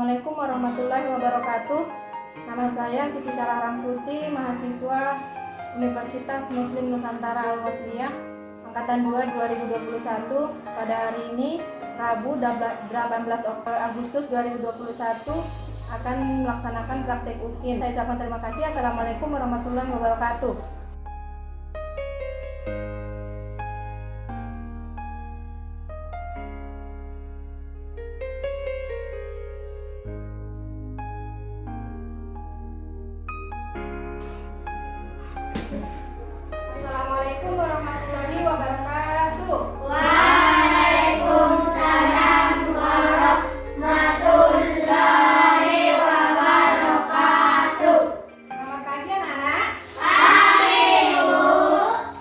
Assalamualaikum warahmatullahi wabarakatuh. Nama saya Siti Sarah Ramputi, mahasiswa Universitas Muslim Nusantara Al-Wasliyah, Angkatan 2 2021. Pada hari ini, Rabu 18 Agustus 2021, akan melaksanakan praktek UKIN. Saya ucapkan terima kasih. Assalamualaikum warahmatullahi wabarakatuh. Assalamualaikum warahmatullahi wabarakatuh. Waalaikumsalam warahmatullahi wabarakatuh. Selamat pagi anak-anak. Pagi, Bu.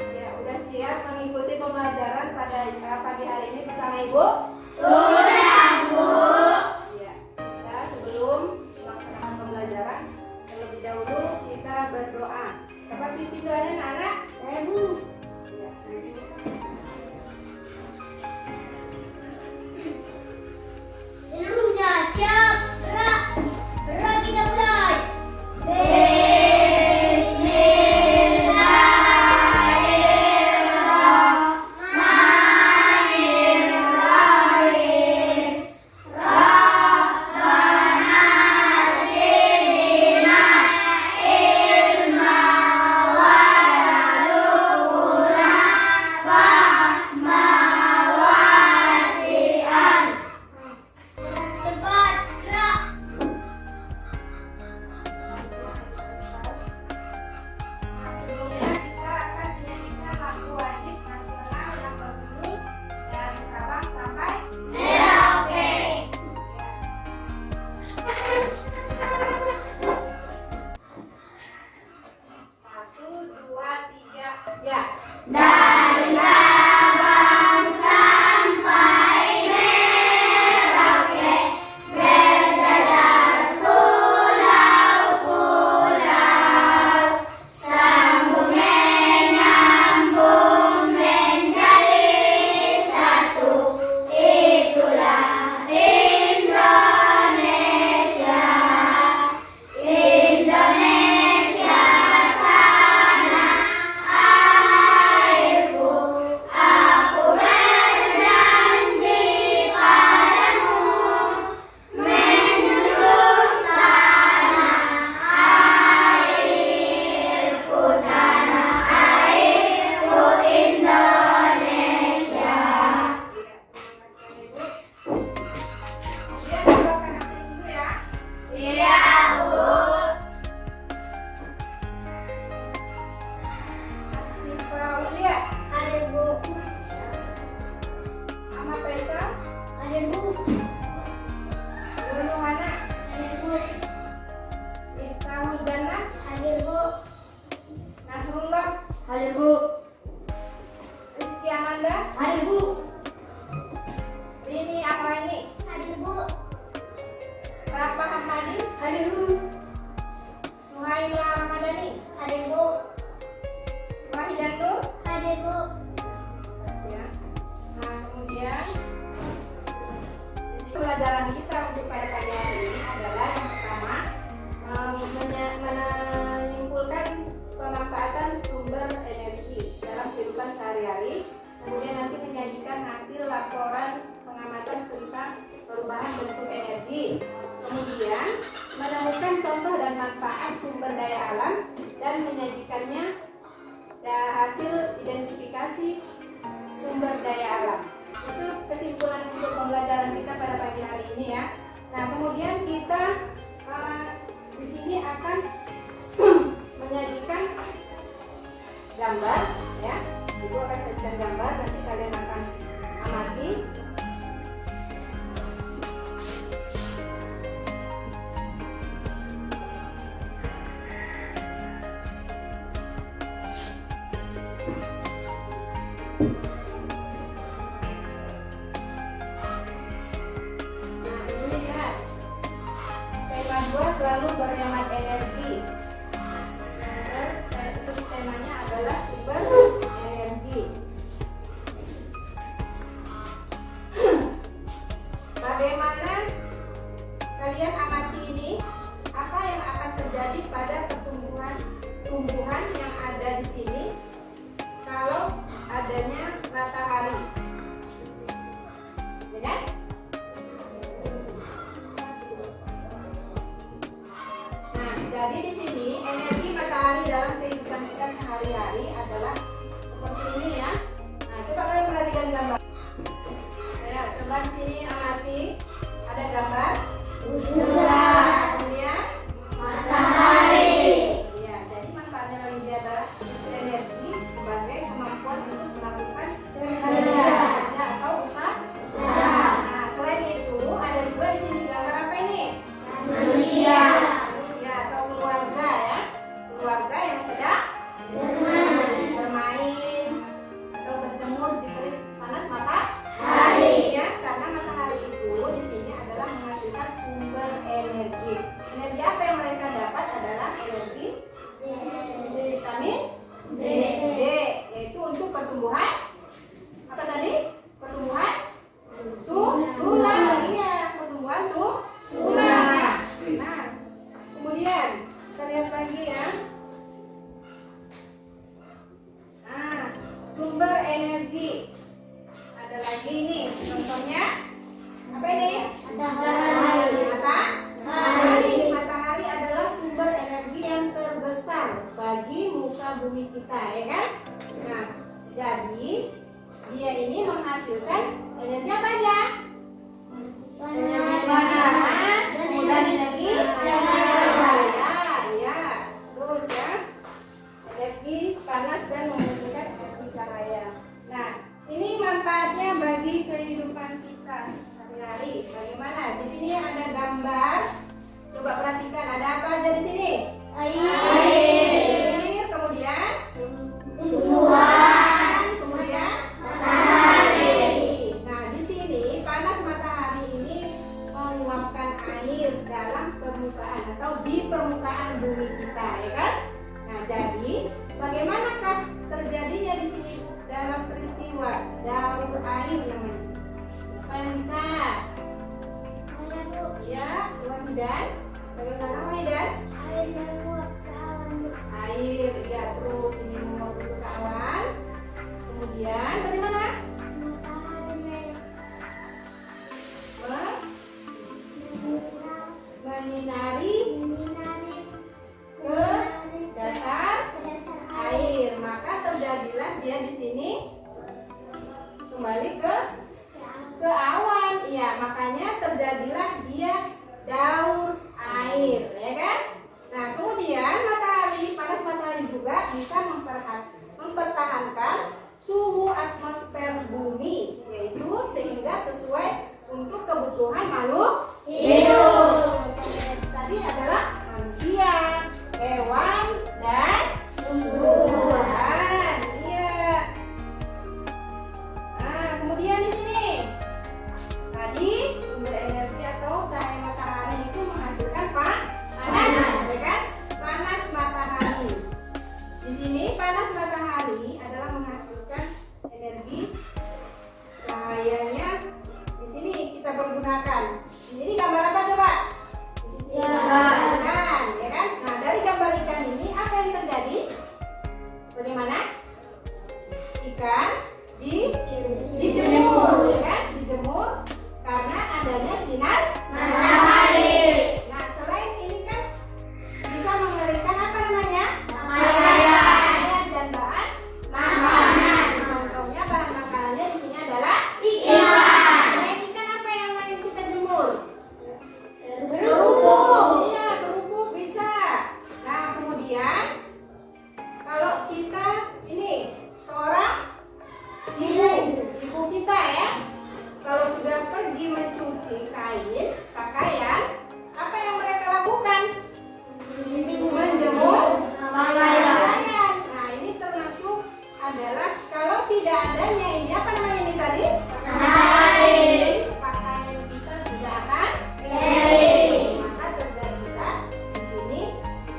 Ya, udah siap mengikuti pembelajaran pada pagi hari ini bersama Ibu? Sudah, Bu. Ya, kita sebelum melaksanakan pembelajaran, terlebih dahulu kita berdoa. Seperti videonya anak-anak. Saya, Bu. Ya, Seluruhnya siap, gerak. Gerak kita mulai. Bismillahirrahmanirrahim. Rabbana zidna ilma warzuqna fahma wasi'an. Cepat, gerak. Sebelumnya kita akan menyanyikan lagu wajib nasional yang berjudul Dari Sabang Sampai Merauke. Satu, dua, tiga, ya. Dari Sabang sampai Merauke, berjajar pulau-pulau, sambung menyambung menjadi satu. Itulah Indonesia, Indonesia tanah airku. Aku berjanji padamu, menjunjung tanah airku, Indonesia. Kemudian doakan asing dulu ya. Iya, Bu. Asyifa Aulia, Hadir, Bu. Ahmad Faisal, Hadir, Bu. Nurul Hana, Hadir, Bu. Miftahul Jannah, Hadir, Bu. Nasrullah, Hadir, Bu. Rizky Amanda, Hadir, Bu. Rini Ahmani, Hadir, Bu. Rafa Hamadi, Hadir, Bu. Suhaila Ramadhani, Hadir, Bu. Wahidan Nur. Hadir, Bu. Ya. Nah, kemudian pelajaran kita untuk pada pagi hari ini adalah yang pertama, menyimpulkan pemanfaatan sumber energi dalam kehidupan sehari-hari. Kemudian nanti menyajikan hasil laporan pengamatan tentang perubahan bentuk energi. Kemudian menemukan contoh dan manfaat sumber daya alam dan menyajikannya hasil identifikasi sumber daya alam. Itu kesimpulan untuk pembelajaran kita pada pagi hari ini ya. Nah, kemudian kita di sini akan menyajikan gambar ya. Ibu akan menyajikan gambar, nanti kalian akan amati. Nah, ini lihat. Tema 2 selalu berhemat energi. Temanya adalah sumber energi. Bagaimana kalian Jadi di sini energi matahari dalam kehidupan kita sehari-hari adalah seperti ini ya. Nah, coba kalian perhatikan gambar. Ya, coba di sini amati. Ada gambar bulan, kemudian matahari. Ya, jadi manfaatnya bagi dia adalah energi sebagai kemampuan untuk melakukan kerja atau usaha. Nah, selain itu ada juga di sini gambar apa ini? Manusia atau keluarga ya. Keluarga yang sedang bermain atau berjemur di terik panas matahari ya. Karena matahari itu di sini adalah menghasilkan sumber energi. Energi apa yang mereka dapat adalah energi vitamin D, yaitu untuk pertumbuhan apa tadi? Pertumbuhan tulang. Iya, pertumbuhan tulang ya. Nah, kemudian kita lihat lagi ya. Nah, sumber energi ada lagi nih, contohnya apa ini? Matahari. Matahari adalah sumber energi yang terbesar bagi muka bumi kita, ya kan? Nah, jadi dia ini menghasilkan energi apa aja? Panas, kemudian energi ya. Terus ya, energi panas dan menghasilkan energi cahaya. Nah, ini manfaatnya bagi kehidupan kita sehari-hari. Bagaimana? Di sini ada gambar. Coba perhatikan, ada apa aja di sini? Air, kemudian tumbuhan, kemudian matahari. Nah, di sini panas matahari ini menguapkan air dalam permukaan atau di permukaan bumi kita, ya kan? Nah, jadi bagaimanakah terjadinya di sini dalam peristiwa daur air namanya? Siapa yang bisa? Ya, Wahidhan. Bagaimana Wahidhan? Air, ya, terus ini menguap ke awan. Kemudian bagaimana? Menyinari ke dasar air, maka terjadilah dia di sini kembali ke awan. Iya, makanya terjadilah dia daur air, ya kan? Nah, kemudian panas matahari juga bisa mempertahankan suhu atmosfer bumi, yaitu sehingga sesuai untuk kebutuhan makhluk hidup. Tadi adalah manusia, hewan, dan tumbuhan. Iya. Nah, kemudian di sini tadi sumber energi atau cahaya matahari itu menghasilkan panas, ya kan? Panas matahari. Di sini panas matahari adalah menghasilkan energi cahayanya. Di sini kita pergunakan. Ini gambar apa coba? Ikan, ya kan? Nah, dari gambar ikan ini apa yang terjadi? Bagaimana? Ikan dijemur, ya kan? Dijemur karena adanya sinar matahari. Nah, selain ini kan bisa memberikan apa namanya? Makanan dan bahan makanan. Contohnya bahan makanannya di sini adalah ikan. Selain ikan apa yang lain kita jemur? Kerupuk. Iya, kerupuk bisa. Nah, kemudian kalau kita ini seorang ibu kita ya, kalau sudah pergi mencuci kain, pakaian, apa yang mereka lakukan? Menjemur pakaian. Nah, ini termasuk adalah kalau tidak adanya ini apa namanya ini tadi? Matahari. Pakaian kita tidak akan kering. Maka terjadilah di sini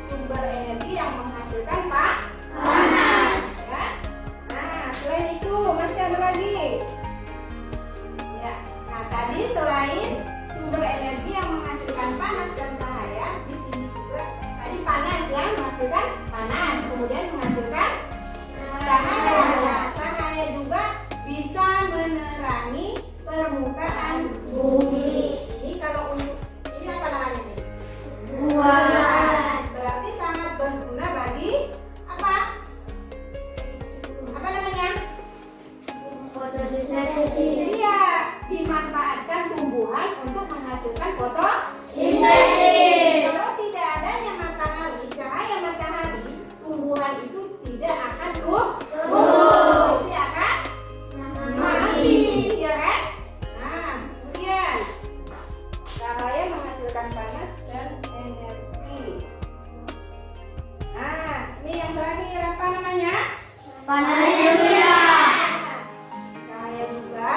sumber energi yang menghasilkan panas. Ya. Nah, selain itu masih ada lagi. Ya. Nah, tadi selain sumber energi yang menghasilkan panas dan cahaya, di sini juga tadi panas ya, menghasilkan panas, kemudian menghasilkan cahaya. Nah, cahaya juga bisa menerangi permukaan bumi. Ini kalau untuk ini apa namanya nih? Bulan. menghasilkan Sintesis. Kalau tidak adanya matahari, cahaya matahari, tumbuhan itu tidak akan tumbuh, pasti akan mati, ya kan? Nah, kemudian cahaya menghasilkan panas dan energi. Nah, ini yang terakhir apa namanya? Manusia. Cahaya juga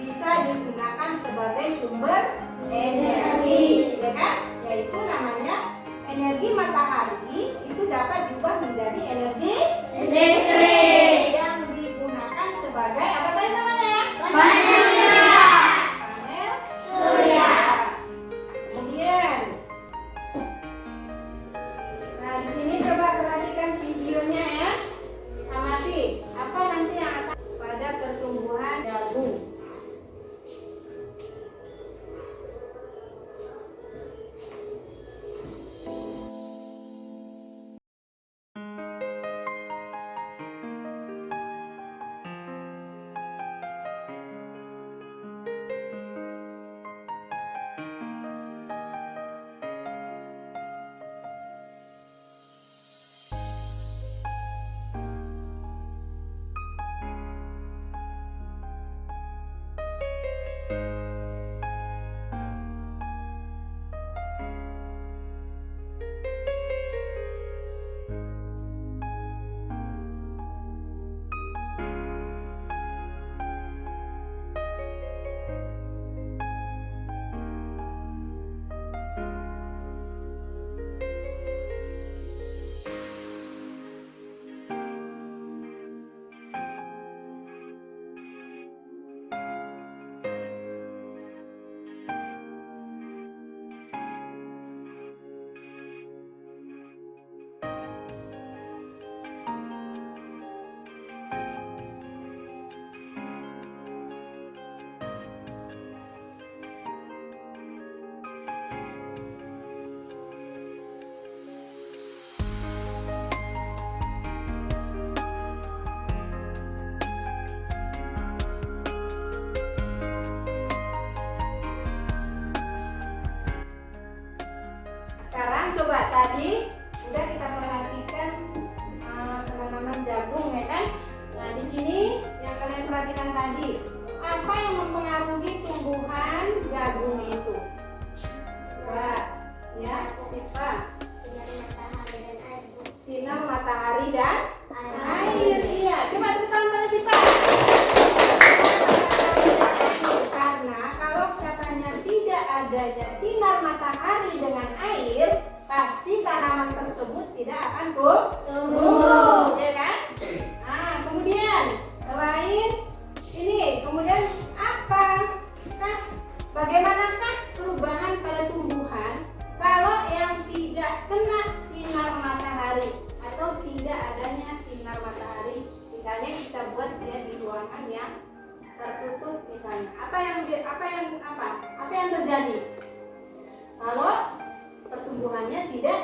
bisa digunakan sebagai sumber energi, ya kan? Yaitu namanya energi matahari itu dapat diubah menjadi energi Listrik. yang digunakan sebagai apa tadi namanya? Manusia. Panel Surya. Kemudian, nah di sini coba perhatikan videonya ya. Amati apa nanti yang akan pada pertumbuhan jagung. Sekarang coba tadi udah kita perhatikan penanaman jagung ya kan? Nah di sini yang kalian perhatikan tadi apa yang mempengaruhi tumbuhan jagung itu? Coba ya Sipa. Sinar matahari dan air. Iya, coba tepuk tangan pada Sipa. Karena kalau katanya tidak adanya sinar matahari dengan air, pasti tanaman tersebut tidak akan tumbuh, ya kan? Nah, kemudian selain ini, kemudian apa? Nah, bagaimanakah perubahan pada tumbuhan kalau yang tidak kena sinar matahari atau tidak adanya sinar matahari? Misalnya kita buat dia di ruangan yang tertutup misalnya. Apa yang terjadi? Kalau pertumbuhannya tidak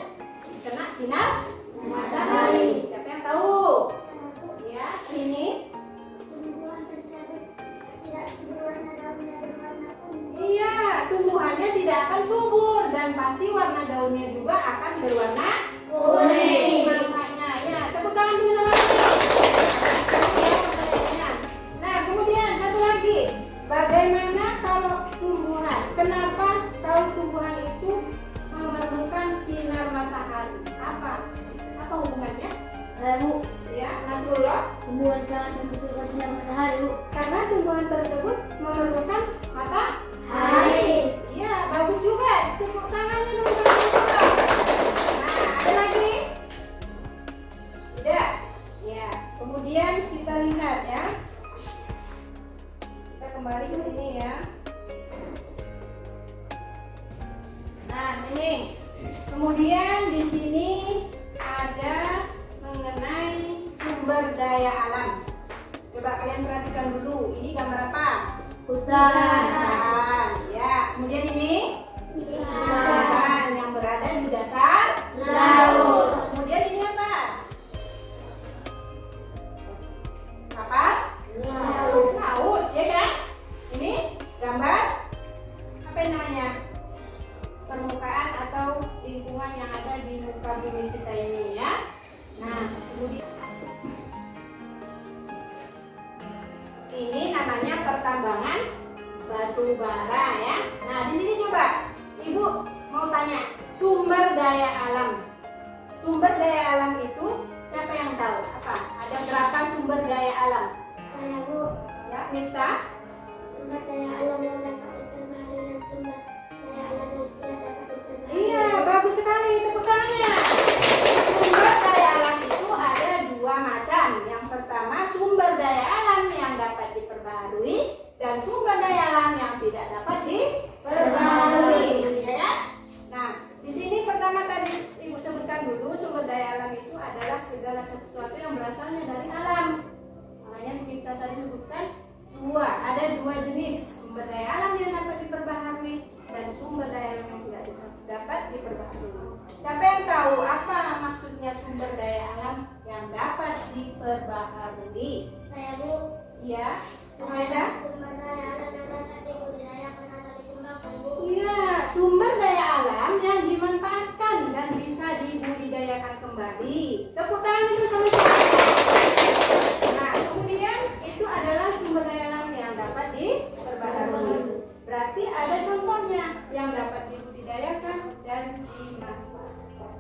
kena sinar matahari. Siapa yang tahu? Ya, ini. Tumbuhan tersebut tidak berwarna daunnya berwarna kuning. Iya, tumbuhannya tidak akan subur dan pasti warna daunnya juga akan berwarna Kuning. Makanya, ya, tepuk tangan dulu teman-teman. Ya, pertanyaannya. Nah, kemudian satu lagi. Bagaimana kalau tumbuhan? Kenapa kalau tumbuhan itu memerlukan sinar matahari? Apa hubungannya? Bu, Ya, Nasrullah. tumbuhan sangat membutuhkan sinar matahari, Bu. Karena tumbuhan tersebut memerlukan matahari. Iya, bagus juga. Tepuk tangannya teman-teman. Nah, ada lagi? Tidak. Ya, kemudian kita lihat ya. Kita kembali ke sini ya. Nah, ini. Kemudian di sini ada mengenai sumber daya alam. Coba kalian perhatikan dulu. Ini gambar apa? Hutan. Ya, kemudian ini hutan yang berada di dasar Laut. Kemudian ini apa? Kapal? Laut, ya kan? Ini gambar apa yang namanya? batu bara ya. Nah, di sini coba Ibu mau tanya, sumber daya alam. Sumber daya alam itu siapa yang tahu? Apa? Ada berapa sumber daya alam? Saya, Bu. Ya, Miftah. Sumber daya alam yang dapat diperbaharui dan sumber daya alam yang tidak dapat diperbaharui. Iya, bagus sekali, tepuk tangannya. Sumber daya alam itu ada dua macam. Yang pertama sumber daya alam yang dapat diperbaharui dan sumber daya alam yang tidak dapat diperbaharui. Ya. Nah, di sini pertama tadi Ibu sebutkan dulu sumber daya alam itu adalah segala sesuatu yang berasalnya dari alam. Makanya kita tadi sebutkan ada dua jenis sumber daya alam yang dapat diperbaharui dan sumber daya alam yang tidak dapat diperbaharui. Siapa yang tahu apa maksudnya sumber daya alam yang dapat diperbaharui? Saya, Bu. Iya, Sumaida. Sumber daya alam yang dapat dibudidayakan atau dikembangkan, Bu. Iya, sumber daya alam yang dimanfaatkan dan bisa dibudidayakan kembali. Tepuk tangan itu sama-sama. Nah, kemudian itu adalah sumber daya alam yang dapat diperbaharui. Berarti ada contohnya yang dapat dibudidayakan dan dimanfaatkan.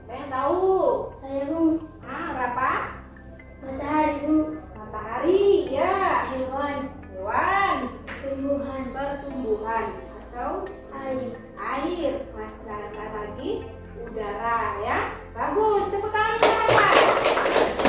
Siapa yang tahu? Saya, Bu. Apa? Matahari, Bu. Matahari, ya. Hewan. Pertumbuhan atau air. Mas lantar lagi udara ya. Bagus, tepuk tangan kenapa?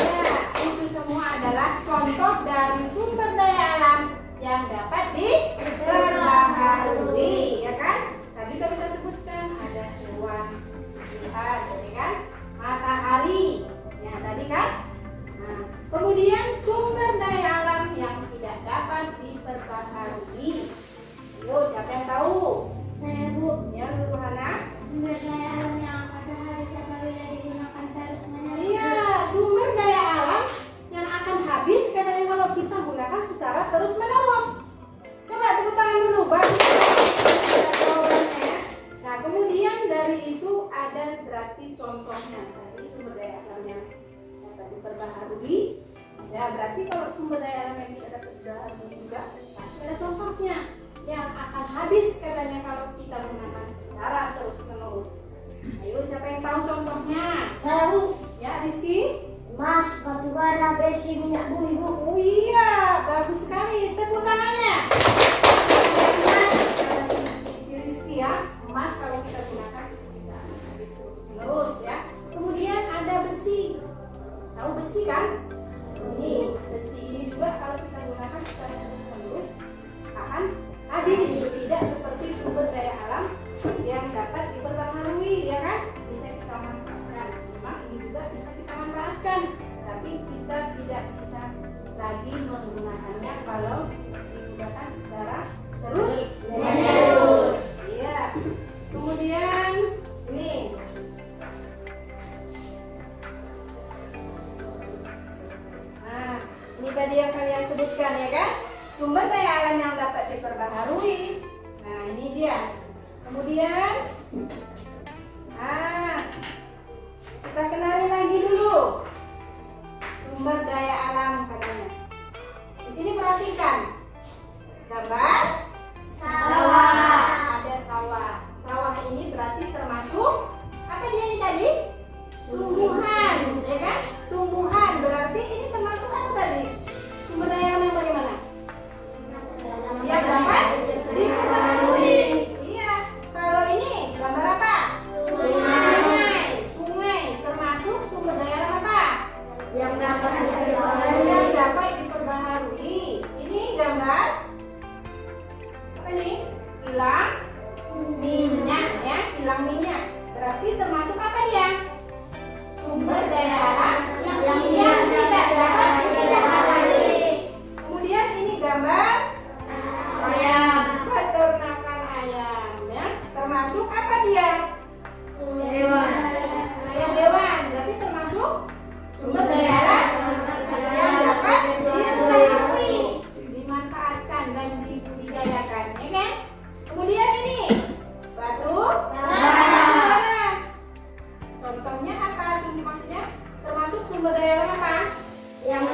Ya, itu semua adalah contoh dari sumber daya alam yang dapat diperbaharui, ya kan? Tadi kita bisa sebutkan ada hewan, tumbuhan, ya kan? Matahari, ya tadi kan? Nah, kemudian sumber daya alam yang tidak dapat diperbaharui. Yo, siapa yang tahu? Saya, Bu. Ya, Nurul Hana. Sumber daya alam yang pada hari apabila digunakan terus-menerus. Iya, sumber daya alam yang akan habis katanya kalau kita gunakan secara terus-menerus. Coba tepuk tangan dulu, bagus. Nah, kemudian dari itu ada berarti contohnya. Tadi sumber daya alam yang dapat diperbaharui. Ya, berarti kalau sumber daya alam yang tidak dapat diperbaharui juga pasti ada contohnya yang akan habis katanya kalau kita gunakan secara terus-menerus. Ayo, siapa yang tahu contohnya? Saya, Bu. Ya, Rizky. Emas, batu bara, besi, minyak bumi, Bu. Oh iya, bagus sekali. Tepuk tangannya. Emas, kata si Rizky ya. Emas kalau kita gunakan itu bisa habis terus-menerus ya. Kemudian ada besi. Tahu besi kan? Ini besi ini juga kalau kita gunakan secara terus-menerus akan habis. Tidak seperti sumber daya alam yang dapat diperbaharui, ya kan? Bisa kita manfaatkan. Memang ini juga bisa kita manfaatkan, tapi kita tidak bisa lagi menggunakannya kalau digunakan secara terus-menerus. Iya. Kemudian ini. Nah, ini tadi yang kalian sebutkan ya kan? Sumber daya alam yang dapat diperbaharui. Nah, ini dia. Kemudian kita kenali lagi dulu sumber daya alam katanya. Di sini perhatikan gambar sawah. Ada sawah. Sawah ini berarti termasuk apa dia ini tadi? Tumbuhan, ya kan? Tumbuhan berarti ini termasuk apa tadi? Sumber daya alam yang bagaimana? Yang dapat diperbaharui. Iya. Kalau ini gambar apa? Sungai termasuk sumber daya alam apa? Yang dapat diperbaharui. Yang dapat diperbaharui. Ini gambar apa nih? Kilang minyak ya, kilang minyak. Berarti termasuk apa dia? Sumber daya alam yang tidak dapat diperbaharui. Kemudian ini gambar Ayam. peternakan ayam ya. Termasuk apa dia? Hewan. Ayam hewan. Berarti termasuk sumber daya alam yang dapat diperbaharui, dimanfaatkan dan dibudidayakan, ya kan? Kemudian ini batu bara. Contohnya apa? Maksudnya termasuk sumber daya alam apa? Yang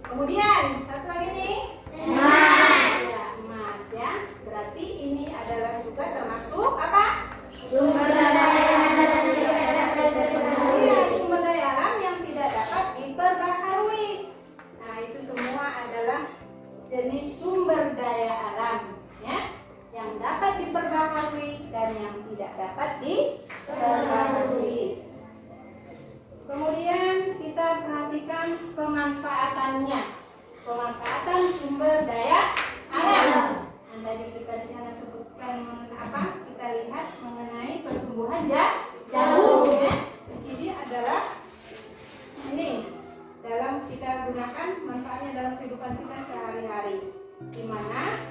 Kemudian satu lagi nih. Emas. Ya, emas ya. Berarti ini adalah juga termasuk apa? Sumber daya alam yang tidak dapat diperbaharui. Iya, sumber daya alam yang tidak dapat diperbaharui. Nah, itu semua adalah jenis sumber daya alam ya, yang dapat diperbaharui dan yang tidak dapat diperbaharui. Kemudian kita perhatikan pemanfaatannya. Pemanfaatan sumber daya alam. Nah, tadi kita di sana sebutkan apa? Kita lihat mengenai pertumbuhan jagung ya. Di sini adalah ini dalam kita gunakan manfaatnya dalam kehidupan kita sehari-hari. Di mana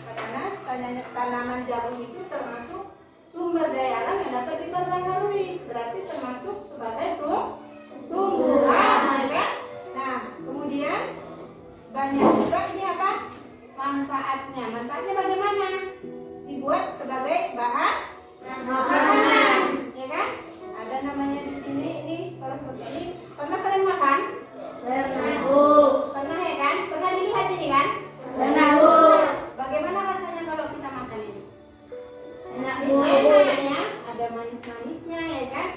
tanaman jagung itu termasuk sumber daya alam yang dapat diperbaharui. Berarti termasuk sebagai tumbuhan, ya kan? Nah, kemudian banyak juga ini apa? Manfaatnya. Manfaatnya bagaimana? Dibuat sebagai bahan makanan, ya kan? Ada namanya di sini ini kalau seperti ini. Pernah kalian makan? Pernah. Pernah ya kan? Pernah dilihat ini kan? Pernah. Bagaimana rasanya kalau kita makan ini? Enak, Enak ya, ada manis-manisnya ya kan?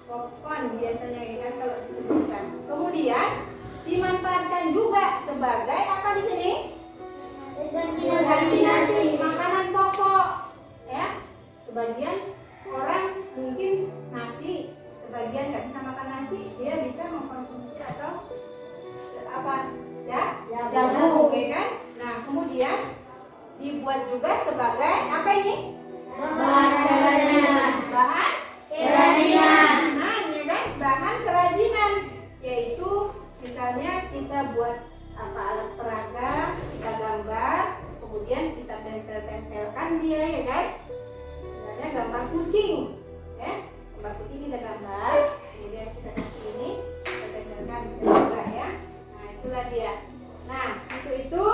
Popcorn biasanya ya kan kalau disebutkan. Kemudian dimanfaatkan juga sebagai apa di sini? Ganti nasi. Makanan pokok ya. Sebagian orang mungkin nasi, sebagian nggak bisa makan nasi, dia bisa mengkonsumsi atau apa ya? Jagung ya kan? Nah, kemudian dibuat juga sebagai apa ini? Bahan kerajinan. Bahan Kerajinan. Nah, ya kan? Bahan kerajinan, yaitu misalnya kita buat apa alat peraga, kita gambar, kemudian kita tempel-tempelkan dia ya kan? Misalnya gambar kucing, ya, gambar kucing kita gambar, kemudian kita kasih ini, kita tempelkan juga ya. Nah, itulah dia. Nah, itu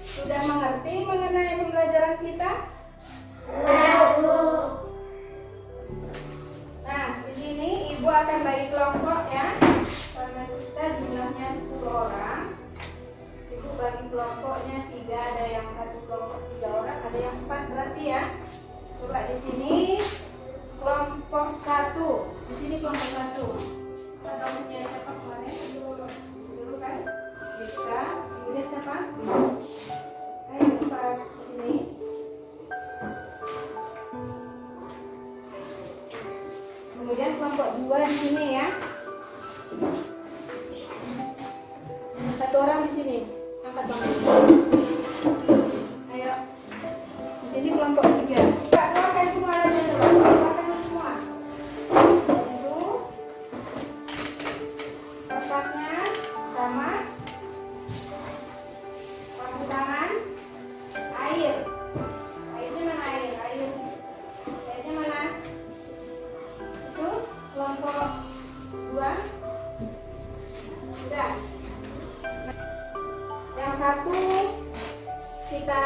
sudah mengerti mengenai pembelajaran kita? Nah, di sini ibu akan bagi kelompok ya. Karena kita jumlahnya 10 orang. Ibu bagi kelompoknya 3, ada yang satu kelompok 3 orang, ada yang 4 berarti ya. Coba di sini kelompok 1. Di sini kelompok 1. Kita punya siapa kemarin? Dulu kan? Kita, kemudian siapa? Ayo kita di sini. Kemudian kelompok 2 di sini ya. Satu orang di sini. Angkat tangan. Ayo. Di sini kelompok 3. Keluarkan semua aja dulu. Keluarkan semua. Tisu. Kertasnya sama. Sapu tangan. Air. Airnya mana air? Airnya mana? Itu kelompok 2 sudah. Yang satu kita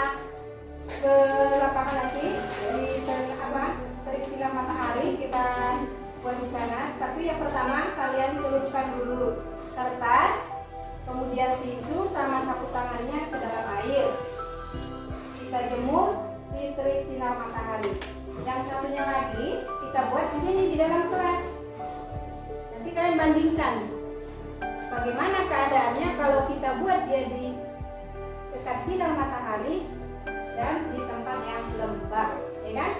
ke lapangan lagi di terik sinar matahari kita buat di sana. Tapi yang pertama kalian celupkan dulu kertas, kemudian tisu sama sapu tangannya ke dalam air. Kita jemur di terik sinar matahari. Yang satunya lagi kita buat di sini di dalam kelas. Nanti kalian bandingkan bagaimana keadaannya kalau kita buat dia di dekat sinar matahari dan di tempat yang lembab, ya kan?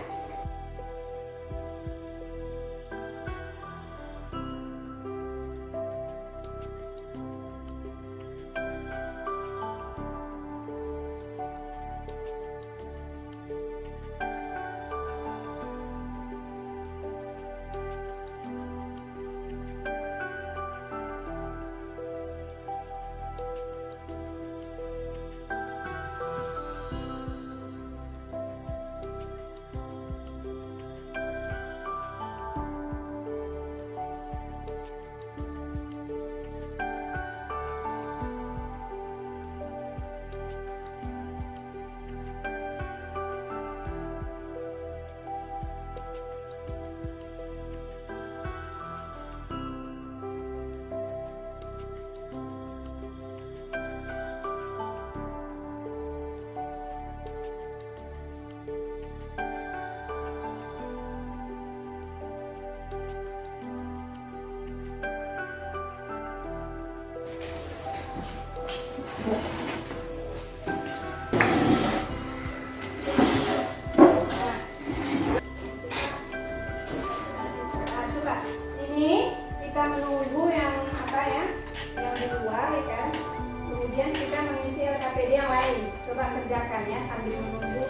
Kemudian kita mengisi LKPD yang lain. Coba kerjakan ya sambil menunggu.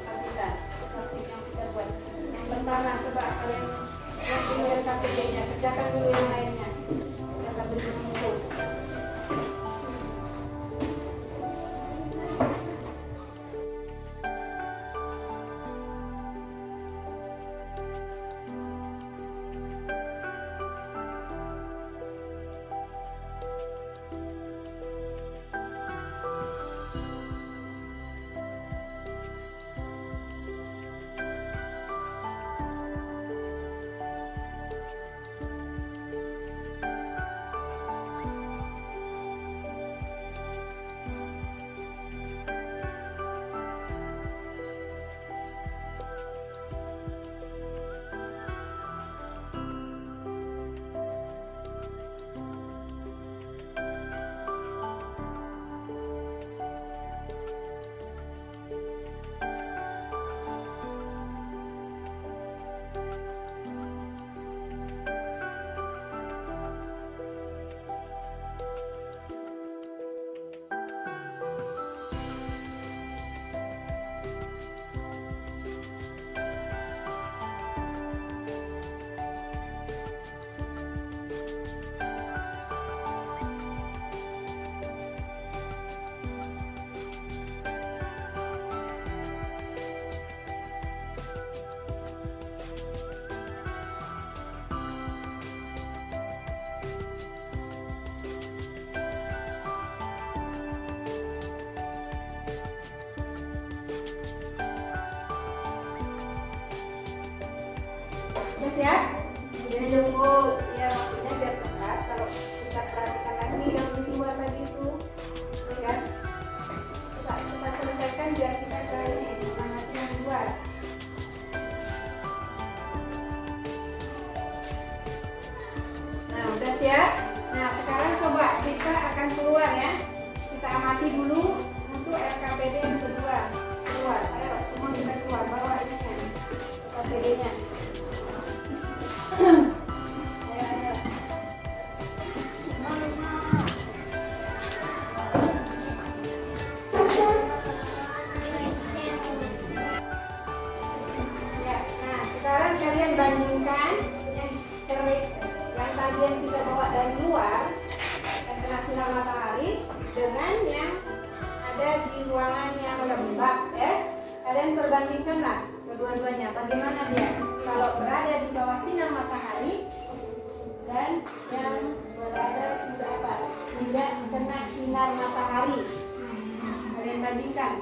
Perhatikan topik yang kita buat. Yang pertama coba kalian lihat dulu LKPD-nya, kerjakan dulu yang lainnya. Kita sambil menunggu. Udah siap? Jadi nunggu ya waktunya biar tepat. Kalau kita perhatikan lagi yang dibuat tadi itu, ya kan? Kita selesaikan biar kita ke ini mengamati yang dibuat. Nah udah siap? Nah sekarang coba kita akan keluar ya. Kita amati dulu untuk LKPD yang kedua. Keluar, ayo semua kita keluar, bawa ini kan LKPD-nya. Ayo, ayo. Ya, nah sekarang kalian bandingkan yang tadi yang kita bawa dari luar yang kena sinar matahari dengan yang ada di ruangan yang lembab ya. Kalian perbandingkanlah kedua-duanya, bagaimana dia kalau berada di bawah sinar matahari dan yang berada tidak kena sinar matahari. Kalian bandingkan.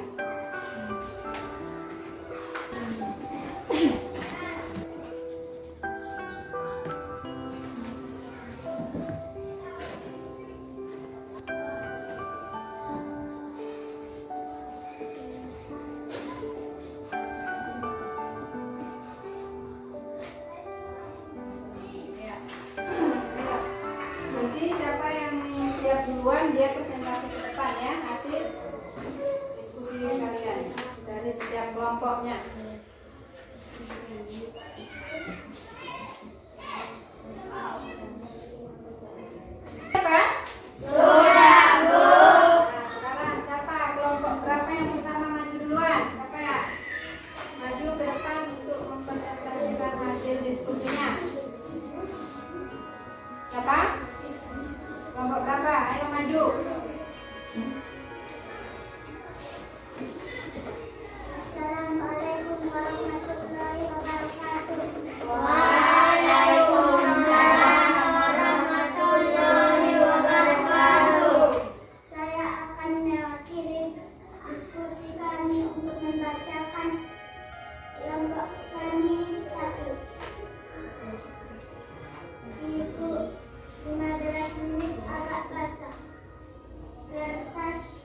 Duluan dia presentasi ke depan ya, hasil diskusi kalian dari setiap kelompoknya. Siapa? Sudah, Bu. Nah, sekarang siapa kelompok berapa yang pertama maju duluan? Siapa ya? Maju ke depan untuk mempresentasikan hasil diskusinya. Siapa? Kelompok berapa? Ayo maju. Assalamualaikum warahmatullahi wabarakatuh. Waalaikumsalam warahmatullahi wabarakatuh. Saya akan mewakili diskusi kami untuk membacakan kelompok kami 1. Isu 15 menit agak basah. Kertas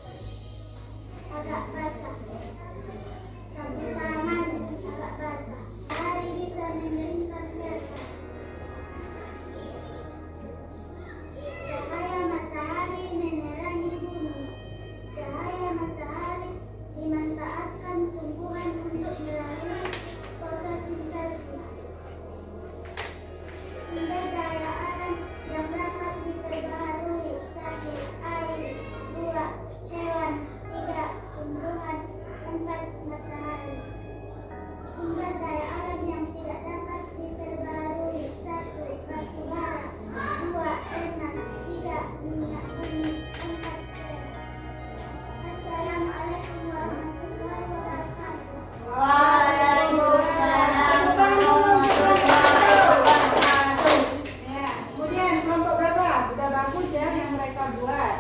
Siapa buat?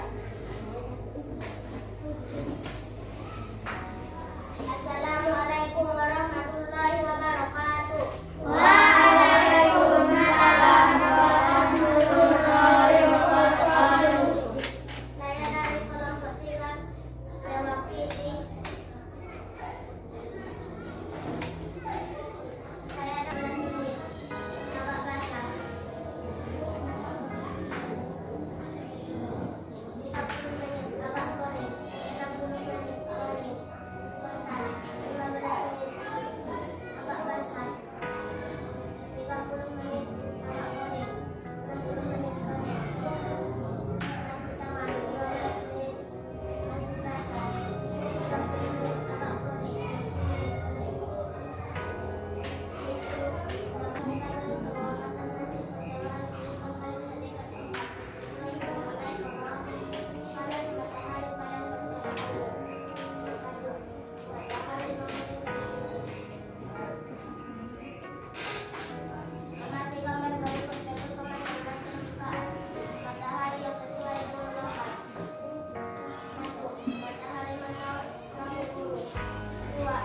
Assalamualaikum warahmatullahi wabarakatuh. Waalaikumsalam warahmatullahi wabarakatuh. Saya dari kelompok 3 mewakili. Saya dari sini. Coba baca. 30 menit babak goreng, 60 menit goreng. Kertas, 15 menit babak basah. 30 menit babak goreng, 60 menit goreng. Sapu tangan, 15 menit nasi basah. 30 menit babak goreng, 60 menit goreng. Tisu, bahan tangan, penguapatan nasi perjalanan, tulis kembali sedekat 4. Assalamualaikum warahmatullahi panas matahari panas matahari. Satu, matahari amati gambar berikut sebut pemanasan permukaan matahari yang sesuai dengan gambar. Satu, matahari menaungi bumi. Dua,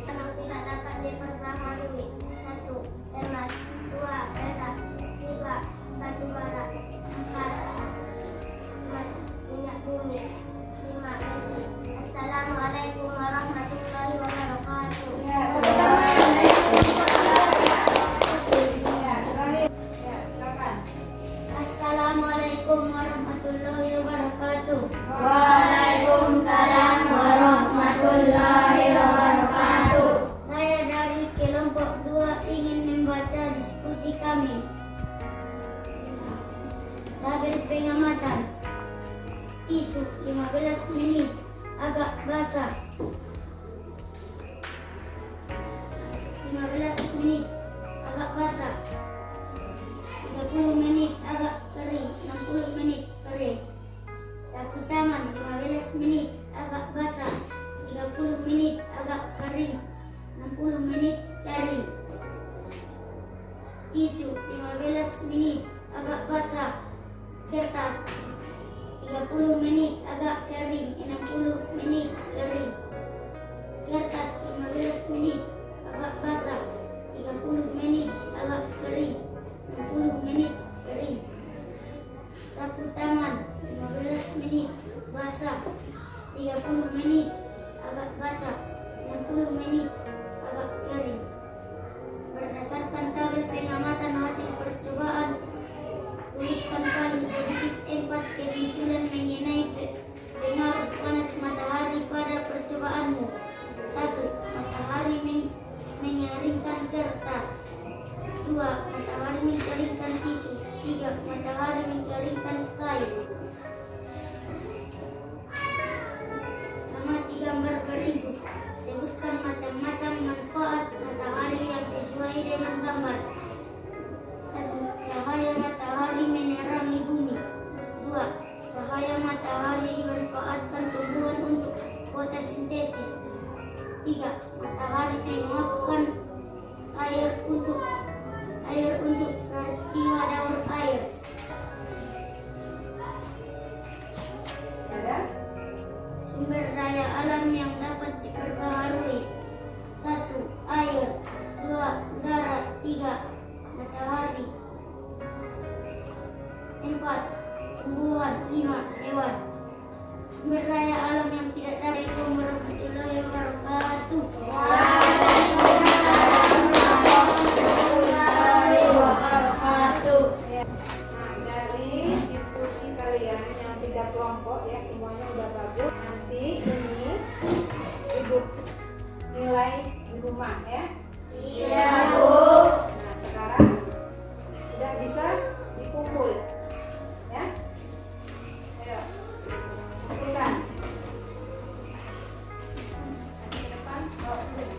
yang tidak dapat diperbaharui. Satu, emas. Dua, perak. Tiga, batu bara. Empat, minyak bumi. Lima, besi. Assalamualaikum warahmatullahi wabarakatuh. Ya, Waalaikumsalam. Ya, terakhir. Ya, silakan. Assalamualaikum warahmatullahi wabarakatuh. Waalaikumsalam warahmatullahi wabarakatuh. Saya dari kelompok 2 ingin membaca diskusi kami. Tabel pengamatan. Tisu 15 menit agak basah. 15 menit agak basah. 30 menit agak kering, 60 menit kering. Sapu tangan 15 menit agak basah. 30 menit agak kering, 60 menit kering. Tisu 15 menit agak basah. Kertas 30 menit agak kering, 60 menit kering. Kertas 15 menit agak basah. 30 menit agak kering, 60 menit kering. Sapu tangan 15 menit basah. 30 menit agak basah. 60 menit agak kering. Berdasarkan tabel pengamatan hasil percobaan, tuliskan paling sedikit 4 kesimpulan mengenai pengaruh panas matahari pada percobaanmu. 1. Matahari mengeringkan kertas. 2. Matahari mengeringkan tisu. 3. Matahari mengeringkan kain. Amati gambar berikut. Sebutkan macam-macam manfaat matahari yang sesuai dengan gambar. 1. Cahaya matahari menerangi bumi. 2. Cahaya matahari dimanfaatkan tumbuhan untuk fotosintesis. 3. Matahari menguapkan air untuk peristiwa daur air. Ada? Sumber daya alam yang dapat diperbaharui. 1. Air. 2. Udara. 3. Matahari. 4. Tumbuhan. 5. Hewan. Sumber daya alam yang tidak dapat. Assalamualaikum warahmatullahi wabarakatuh. Ya. Nah, dari diskusi kalian yang 3 kelompok ya, semuanya udah bagus. Nanti ini ibu nilai di rumah ya. Iya, Bu. Nah, sekarang sudah bisa dikumpul ya. Ayo, kumpulkan. Nanti ke depan bawa dulu.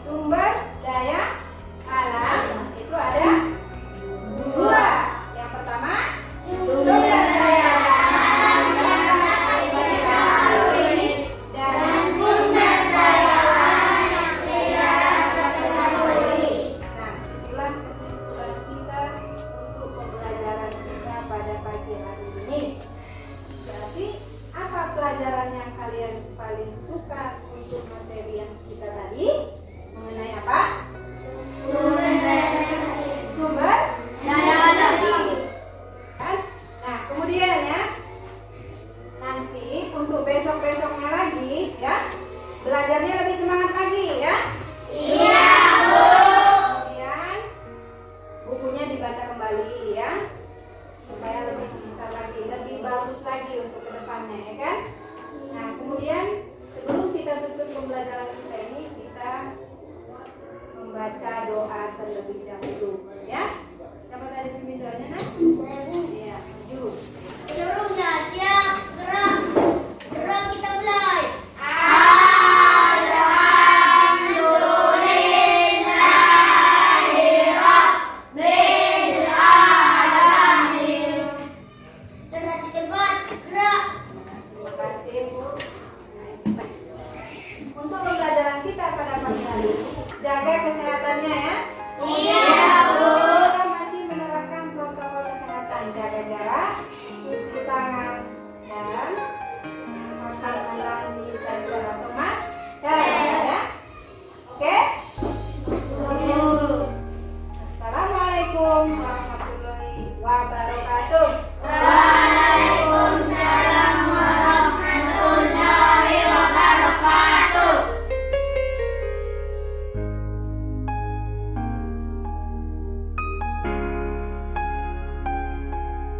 Sumber daya alam itu ada dua. Yang pertama, sumber daya alam yang dapat kita lalui dan sumber daya alam yang tidak dapat kita lalui. Nah, itulah kesimpulan kita untuk pembelajaran kita pada pagi hari ini. Jadi, apa pelajaran yang kalian paling suka untuk materi yang kita tadi? Mengenai apa? Sumber daya alam. Kan? Nah, kemudian ya, nanti untuk besok-besoknya lagi ya, belajarnya lebih semangat lagi ya. Iya, Bu. Kemudian bukunya dibaca kembali ya, supaya lebih pintar lagi, lebih bagus lagi untuk kedepannya ya kan. Nah, kemudian sebelum kita tutup pembelajaran kita ini, kita membaca doa terlebih dahulu ya. Siapa tadi pimpin doanya nak? Iya, maju. Seluruhnya siap, gerak. Gerak kita mulai. Setelah di tempat, gerak. Terima kasih Bu. Untuk pembelajaran kita pada pagi hari ini, jaga kesehatannya ya. Iya, Bu. Kita masih menerapkan protokol kesehatan, jaga jarak, cuci tangan